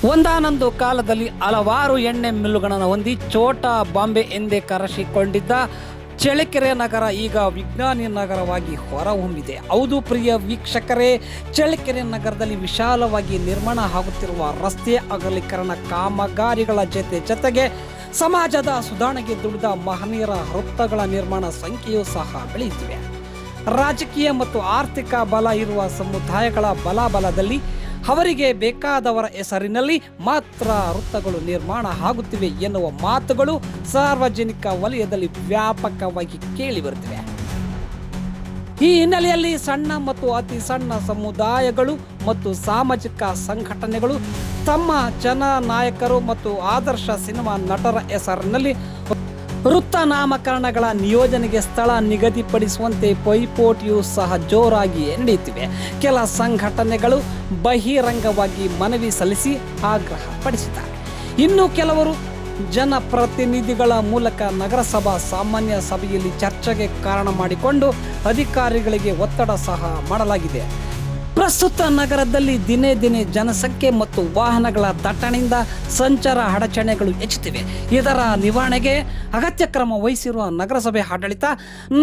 ಒಂದಾನೊಂದು ಕಾಲದಲ್ಲಿ ಹಲವಾರು ಎಣ್ಣೆ ಮಿಲ್ಲುಗಳನ್ನು ಹೊಂದಿ ಛೋಟಾ ಬಾಂಬೆ ಎಂದೇ ಕರೆಸಿಕೊಂಡಿದ್ದ ಚಳ್ಳಕೆರೆ ನಗರ ಈಗ ವಿಜ್ಞಾನಿ ನಗರವಾಗಿ ಹೊರಹೊಮ್ಮಿದೆ. ಹೌದು ಪ್ರಿಯ ವೀಕ್ಷಕರೇ, ಚಳ್ಳಕೆರೆ ನಗರದಲ್ಲಿ ವಿಶಾಲವಾಗಿ ನಿರ್ಮಾಣ ಆಗುತ್ತಿರುವ ರಸ್ತೆ ಅಗಲೀಕರಣ ಕಾಮಗಾರಿಗಳ ಜೊತೆಗೆ ಸಮಾಜದ ಸುಧಾರಣೆಗೆ ದುಡಿದ ಮಹನೀಯರ ವೃತ್ತಗಳ ನಿರ್ಮಾಣ ಸಂಖ್ಯೆಯೂ ಸಹ ಬೆಳೆಯುತ್ತಿವೆ. ರಾಜಕೀಯ ಮತ್ತು ಆರ್ಥಿಕ ಬಲ ಇರುವ ಸಮುದಾಯಗಳ ಬಲದಲ್ಲಿ ಅವರಿಗೆ ಬೇಕಾದವರ ಹೆಸರಿನಲ್ಲಿ ಮಾತ್ರ ವೃತ್ತಗಳು ನಿರ್ಮಾಣ ಆಗುತ್ತಿವೆ ಎನ್ನುವ ಮಾತುಗಳು ಸಾರ್ವಜನಿಕ ವಲಯದಲ್ಲಿ ವ್ಯಾಪಕವಾಗಿ ಕೇಳಿಬರುತ್ತಿವೆ. ಈ ಹಿನ್ನೆಲೆಯಲ್ಲಿ ಸಣ್ಣ ಮತ್ತು ಅತಿ ಸಣ್ಣ ಸಮುದಾಯಗಳು ಮತ್ತು ಸಾಮಾಜಿಕ ಸಂಘಟನೆಗಳು ತಮ್ಮ ಜನನಾಯಕರು ಮತ್ತು ಆದರ್ಶ ಸಿನಿಮಾ ನಟರ ಹೆಸರಿನಲ್ಲಿ ವೃತ್ತ ನಾಮಕರಣಗಳ ನಿಯೋಜನೆಗೆ ಸ್ಥಳ ನಿಗದಿಪಡಿಸುವಂತೆ ಪೈಪೋಟಿಯೂ ಸಹ ಜೋರಾಗಿ ನಡೆಯುತ್ತಿವೆ. ಕೆಲ ಸಂಘಟನೆಗಳು ಬಹಿರಂಗವಾಗಿ ಮನವಿ ಸಲ್ಲಿಸಿ ಆಗ್ರಹ ಪಡಿಸಿದ್ದಾರೆ. ಇನ್ನು ಕೆಲವರು ಜನಪ್ರತಿನಿಧಿಗಳ ಮೂಲಕ ನಗರಸಭಾ ಸಾಮಾನ್ಯ ಸಭೆಯಲ್ಲಿ ಚರ್ಚೆಗೆ ಕಾರಣ ಮಾಡಿಕೊಂಡು ಅಧಿಕಾರಿಗಳಿಗೆ ಒತ್ತಡ ಸಹ ಮಾಡಲಾಗಿದೆ. ಪ್ರಸ್ತುತ ನಗರದಲ್ಲಿ ದಿನೇ ದಿನೇ ಜನಸಂಖ್ಯೆ ಮತ್ತು ವಾಹನಗಳ ದಟ್ಟಣೆಯಿಂದ ಸಂಚಾರ ಅಡಚಣೆಗಳು ಹೆಚ್ಚುತ್ತಿವೆ. ಇದರ ನಿವಾರಣೆಗೆ ಅಗತ್ಯ ಕ್ರಮ ವಹಿಸಿರುವ ನಗರಸಭೆ ಆಡಳಿತ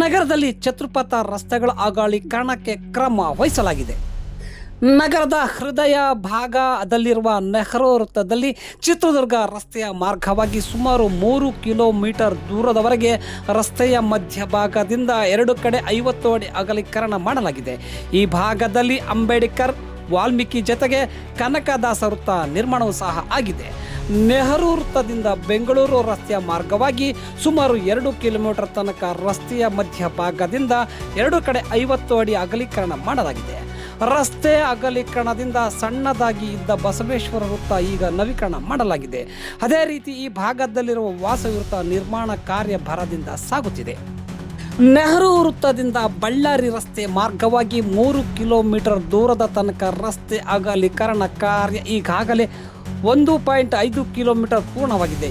ನಗರದಲ್ಲಿ ಚತುಷ್ಪಥ ರಸ್ತೆಗಳ ಅಗಲೀಕರಣಕ್ಕೆ ಕ್ರಮ ವಹಿಸಲಾಗಿದೆ. ನಗರದ ಹೃದಯ ಭಾಗದಲ್ಲಿರುವ ನೆಹರು ವೃತ್ತದಲ್ಲಿ ಚಿತ್ರದುರ್ಗ ರಸ್ತೆಯ ಮಾರ್ಗವಾಗಿ ಸುಮಾರು 3 ಕಿಲೋಮೀಟರ್ ದೂರದವರೆಗೆ ರಸ್ತೆಯ ಮಧ್ಯಭಾಗದಿಂದ 2 ಕಡೆ 50 ಅಡಿ ಅಗಲೀಕರಣ ಮಾಡಲಾಗಿದೆ. ಈ ಭಾಗದಲ್ಲಿ ಅಂಬೇಡ್ಕರ್, ವಾಲ್ಮೀಕಿ ಜೊತೆಗೆ ಕನಕದಾಸ ವೃತ್ತ ನಿರ್ಮಾಣವೂ ಸಹ ಆಗಿದೆ. ನೆಹರು ವೃತ್ತದಿಂದ ಬೆಂಗಳೂರು ರಸ್ತೆಯ ಮಾರ್ಗವಾಗಿ ಸುಮಾರು 2 ಕಿಲೋಮೀಟರ್ ತನಕ ರಸ್ತೆಯ ಮಧ್ಯಭಾಗದಿಂದ 2 ಕಡೆ 50 ಅಡಿ ಅಗಲೀಕರಣ ಮಾಡಲಾಗಿದೆ. ರಸ್ತೆ ಅಗಲೀಕರಣದಿಂದ ಸಣ್ಣದಾಗಿ ಇದ್ದ ಬಸವೇಶ್ವರ ವೃತ್ತ ಈಗ ನವೀಕರಣ ಮಾಡಲಾಗಿದೆ. ಅದೇ ರೀತಿ ಈ ಭಾಗದಲ್ಲಿರುವ ವಾಸವಿ ವೃತ್ತ ನಿರ್ಮಾಣ ಕಾರ್ಯ ಭರದಿಂದ ಸಾಗುತ್ತಿದೆ. ನೆಹರು ವೃತ್ತದಿಂದ ಬಳ್ಳಾರಿ ರಸ್ತೆ ಮಾರ್ಗವಾಗಿ 3 ಕಿಲೋಮೀಟರ್ ದೂರದ ತನಕ ರಸ್ತೆ ಅಗಲೀಕರಣ ಕಾರ್ಯ ಈಗಾಗಲೇ 1.5 ಕಿಲೋಮೀಟರ್ ಪೂರ್ಣವಾಗಿದೆ.